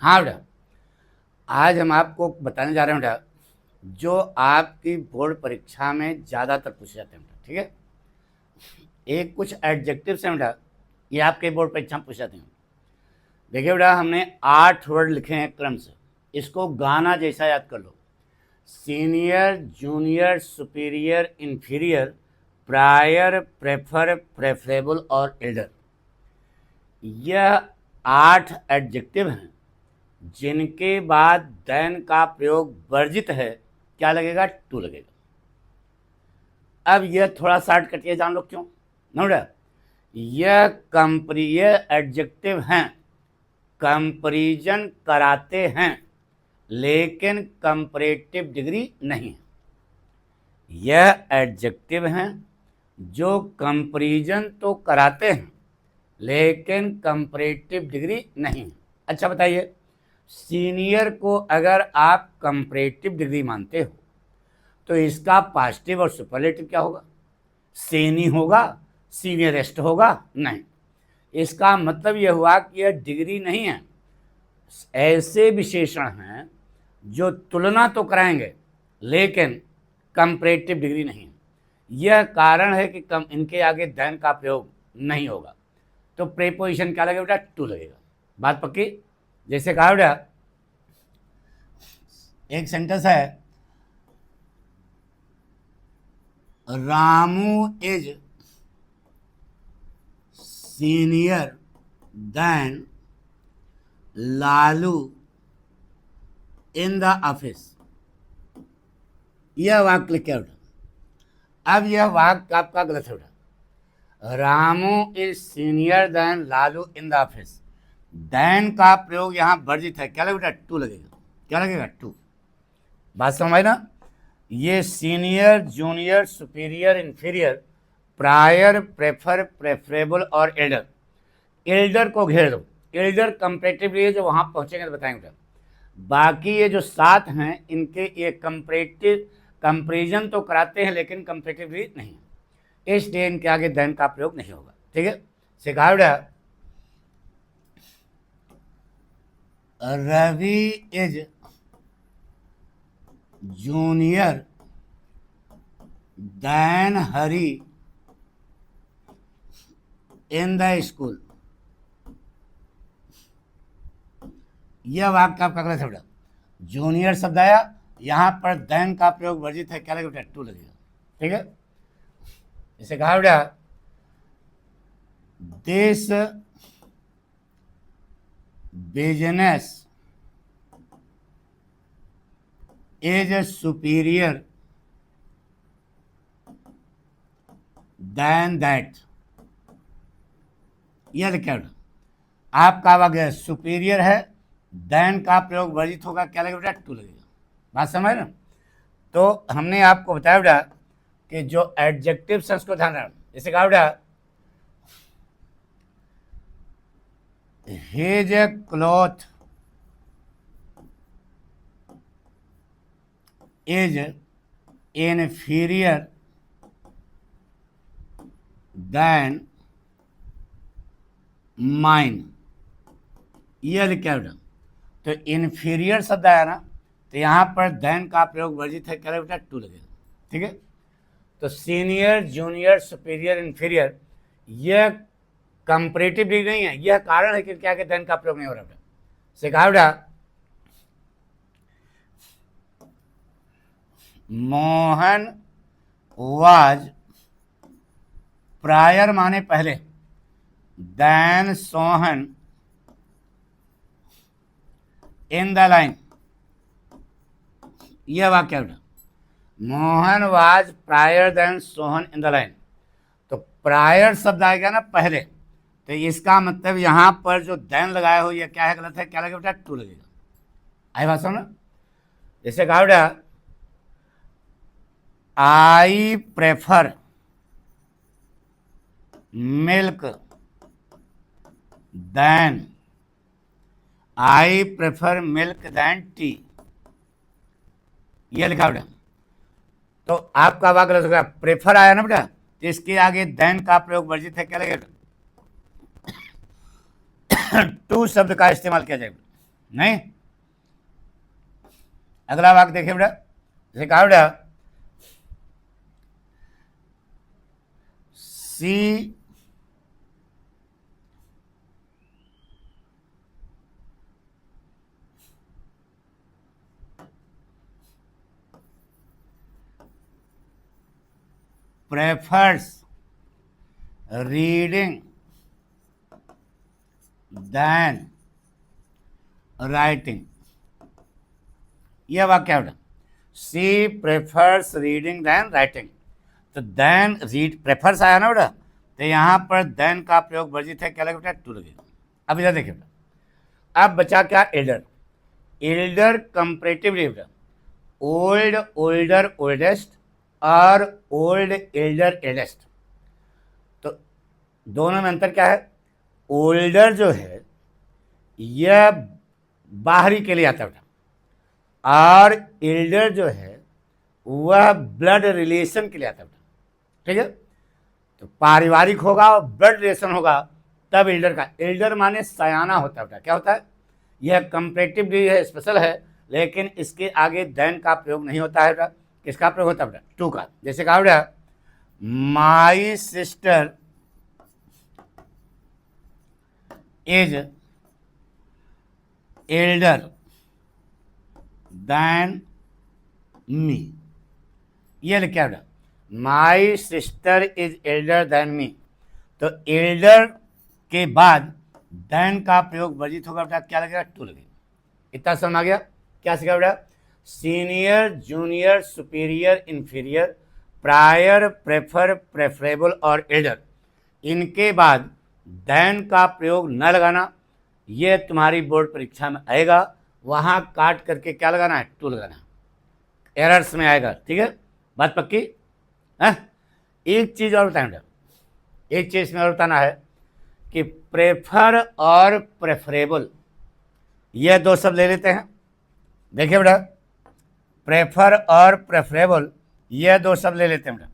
हाँ बेटा, आज हम आपको बताने जा रहे हैं बेटा जो आपकी बोर्ड परीक्षा में ज़्यादातर पूछे जाते हैं बेटा। ठीक है, एक कुछ एडजेक्टिव्स हैं बेटा, ये आपके बोर्ड परीक्षा में पूछे जाते हैं। देखिए बेटा, हमने 8 वर्ड लिखे हैं क्रम से, इसको गाना जैसा याद कर लो। Senior, junior, superior, inferior, prior, prefer, preferable और एल्डर। यह 8 एडजेक्टिव हैं जिनके बाद देन का प्रयोग वर्जित है। क्या लगेगा? टू लगेगा। अब यह थोड़ा शॉर्ट कटिए, जान लो क्यों। नोट, यह एडजेक्टिव हैं, कंपैरिजन कराते हैं लेकिन कंपैरेटिव डिग्री नहीं है। यह एडजेक्टिव हैं जो कंपैरिजन तो कराते हैं लेकिन कंपैरेटिव डिग्री नहीं है। अच्छा बताइए, सीनियर को अगर आप कंपैरेटिव डिग्री मानते हो तो इसका पॉजिटिव और सुपरलेटिव क्या होगा? सेनी होगा, सीनियरेस्ट होगा? नहीं। इसका मतलब यह हुआ कि यह डिग्री नहीं है। ऐसे विशेषण हैं जो तुलना तो कराएंगे लेकिन कंपैरेटिव डिग्री नहीं है। यह कारण है कि इनके आगे देन का प्रयोग नहीं होगा। तो प्रीपोजिशन क्या लगेगा बेटा? टू लगेगा। बात पक्की? जैसे कहा बेटा, एक सेंटेंस है, Ramu is senior than Lalu in the office. यह वाक्य लिख के बेटा। अब यह वाक्य आपका गलत है बेटा। Ramu is senior than Lalu in the office, than का प्रयोग यहां वर्जित है। क्या लगेगा? टू लगेगा। क्या लगेगा? टू। बात समझ आई ना? ये senior, junior, superior, inferior, prior, prefer, preferable और एल्डर, एल्डर को घेर दो। एल्डर कंपैरेटिवली है, जो वहां पहुंचेंगे तो बताएंगे। बाकी ये जो 7 हैं इनके ये कंपैरेटिव कंपैरिजन तो कराते हैं लेकिन कंपैरेटिवली नहीं, इसलिए इनके आगे देन का प्रयोग नहीं होगा। ठीक है, सिखा बेटा, Ravi is junior than Hari in the school. यह वाक्य आपका गलत है बेटा। जूनियर शब्द आया, यहां पर देन का प्रयोग वर्जित है। क्या लगेगा बेटा? टू लगेगा। ठीक है, इसे कहा बेटा, this business is superior than that. यह लिखा बेटा, आपका वाक्य सुपीरियर है, देन का प्रयोग वर्जित होगा। क्या लगेगा बेटा? टू लगेगा। बात समझ ना? तो हमने आपको बताया बेटा कि जो एडजेक्टिव है उसको ध्यान रखना। जैसे कहा बेटा, his cloth is inferior then mine. यह लिखा बेटा, तो इन्फीरियर शब्द आया ना, तो यहाँ पर देन का प्रयोग वर्जित है। क्या लगेगा बेटा? टू लगेगा। ठीक है, तो सीनियर, जूनियर, सुपीरियर, इन्फीरियर, यह कंपैरेटिव डिग्री नहीं है। यह कारण है कि क्या के देन का प्रयोग नहीं हो रहा बेटा। सिखा बेटा, मोहन वाज प्रायर माने पहले, than Sohan in the line. यह वाक्य बेटा, Mohan was prior than Sohan in the line. तो प्रायर शब्द आएगा ना पहले, तो इसका मतलब यहां पर जो देन लगाया हो यह क्या है? गलत है। क्या लगेगा बेटा? टू लगेगा। आई बात समझ? जैसे कहा बेटा, I prefer milk than I prefer milk than tea. यह लिखा बेटा, तो आपका वाक्य गलत होगा। प्रेफर आया ना बेटा, तो इसके आगे देन का प्रयोग वर्जित है। क्या लगेगा? टू शब्द का इस्तेमाल किया जाएगा। नहीं। अगला वाक्य देखिए बेटा, जैसे कहा बेटा सी prefers reading than writing। यह वाक्य है बेटा, सी प्रेफर्स रीडिंग देन राइटिंग। तो देन रीड प्रेफर्स आया ना बेटा, तो यहाँ पर देन का प्रयोग वर्जित है, क्या लगेगा बेटा, टू लगेगा। अब इधर देखिए बेटा, अब बचा क्या, एल्डर। एल्डर कंपैरेटिव बेटा, ओल्ड ओल्डर ओल्डेस्ट और ओल्ड एल्डर एल्डेस्ट। तो दोनों में अंतर क्या है, ओल्डर जो है यह बाहरी के लिए आता है बेटा, और एल्डर जो है वह ब्लड रिलेशन के लिए आता है बेटा, ठीक है। तो पारिवारिक होगा और ब्लड रिलेशन होगा तब एल्डर का, एल्डर माने सयाना होता है बेटा, क्या होता है, यह कंपैरेटिव भी है, स्पेशल है, लेकिन इसके आगे देन का प्रयोग नहीं होता है बेटा, किसका प्रयोग होता है बेटा, टू का। जैसे कहा बेटा my sister is Elder than me, ये लिखा है बेटा, my sister is Elder than me. तो एल्डर के बाद देन का प्रयोग वर्जित होगा बेटा, क्या लगेगा, टू लगेगा। इतना समझ आ गया, क्या सीखा बेटा, senior junior superior inferior prior prefer preferable और एल्डर, इनके बाद देन का प्रयोग न लगाना। ये तुम्हारी बोर्ड परीक्षा में आएगा, वहाँ काट करके क्या लगाना है, टू लगाना है, एरर्स में आएगा, ठीक है, बात पक्की है। एक चीज़ और बताएं बेटा, एक चीज़ इसमें और बताना है कि प्रेफर और प्रेफरेबल, ये दो शब्द ले लेते हैं। देखिए बेटा, प्रेफर और प्रेफरेबल ये दो शब्द ले लेते हैं बेटा।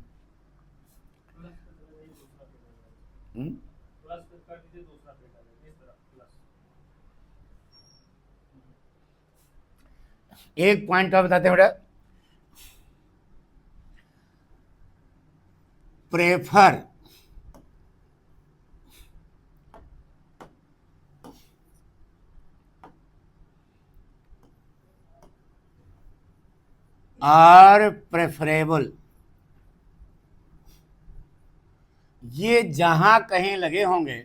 एक पॉइंट और बताते हैं बेटा, प्रेफर और प्रेफरेबल, ये जहां कहीं लगे होंगे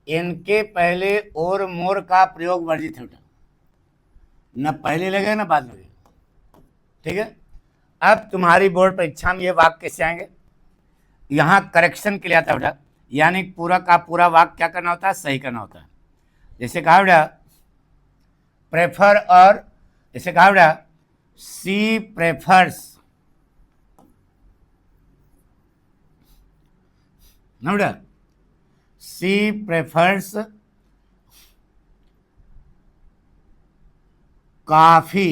इनके पहले और मोर का प्रयोग वर्जित है, न पहले लगे न बाद लगे, ठीक है। अब तुम्हारी बोर्ड परीक्षा में ये वाक्य कैसे आएंगे, यहाँ करेक्शन के लिए आता है बेटा, यानी पूरा का पूरा वाक्य क्या करना होता है, सही करना होता है। जैसे कहा बेटा प्रेफर और, जैसे कहा बेटा सी प्रेफर्स ना बेटा, सी प्रेफर्स काफी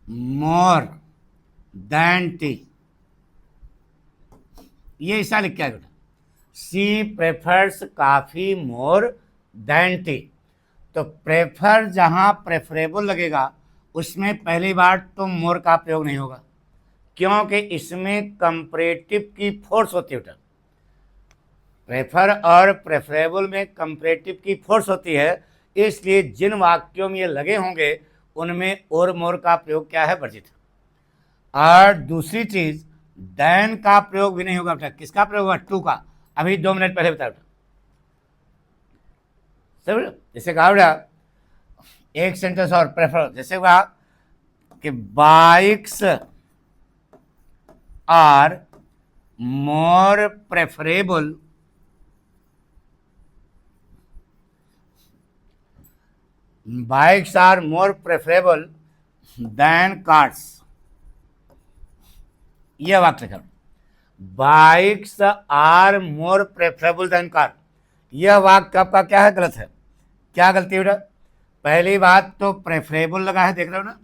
मोर देन टी, ये ऐसा लिख के बेटा, सी प्रेफर्स काफी मोर देन टी। तो प्रेफर जहां प्रेफरेबल लगेगा उसमें पहली बार तो मोर का प्रयोग नहीं होगा, क्योंकि इसमें कंपैरेटिव की फोर्स होती है बेटा। प्रेफर और प्रेफरेबल में कंपैरेटिव की फोर्स होती है, इसलिए जिन वाक्यों में ये लगे होंगे उनमें और मोर का प्रयोग क्या है, वर्जित। और दूसरी चीज देन का प्रयोग भी नहीं होगा बेटा, किसका प्रयोग होगा, टू का। अभी 2 मिनट पहले बताया बेटा, सब जैसे कहा बेटा एक सेंटेंस और प्रेफर, जैसे कहा कि bikes are more preferable bikes are more preferable than cars, यह वाक्य लिखा, bikes are more preferable than car. यह वाक्य आपका क्या है, गलत है। क्या गलती है बेटा, पहली बात तो प्रेफरेबल लगा है, देख रहे हो ना,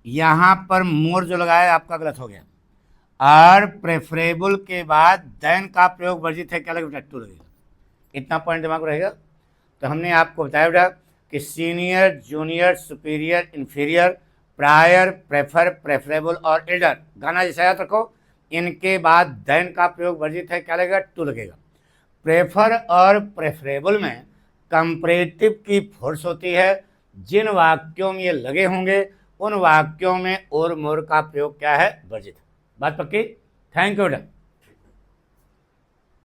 यहाँ पर मोर जो लगा है आपका गलत हो गया, और प्रेफरेबल के बाद देन का प्रयोग वर्जित है, क्या लगेगा, टू लगेगा। इतना पॉइंट दिमाग में रहेगा। तो हमने आपको बताया बेटा कि senior, junior, superior, inferior, prior, prefer, preferable और एल्डर, गाना जैसा याद रखो। इनके बाद देन का प्रयोग वर्जित है, क्या लगेगा? टू लगेगा। प्रेफर और प्रेफरेबल में कंपैरेटिव की फोर्स होती है। जिन वाक्यों में ये लगे होंगे उन वाक्यों में और मोर का प्रयोग क्या है? वर्जित है। बात पक्की? थैंक यू बेटा।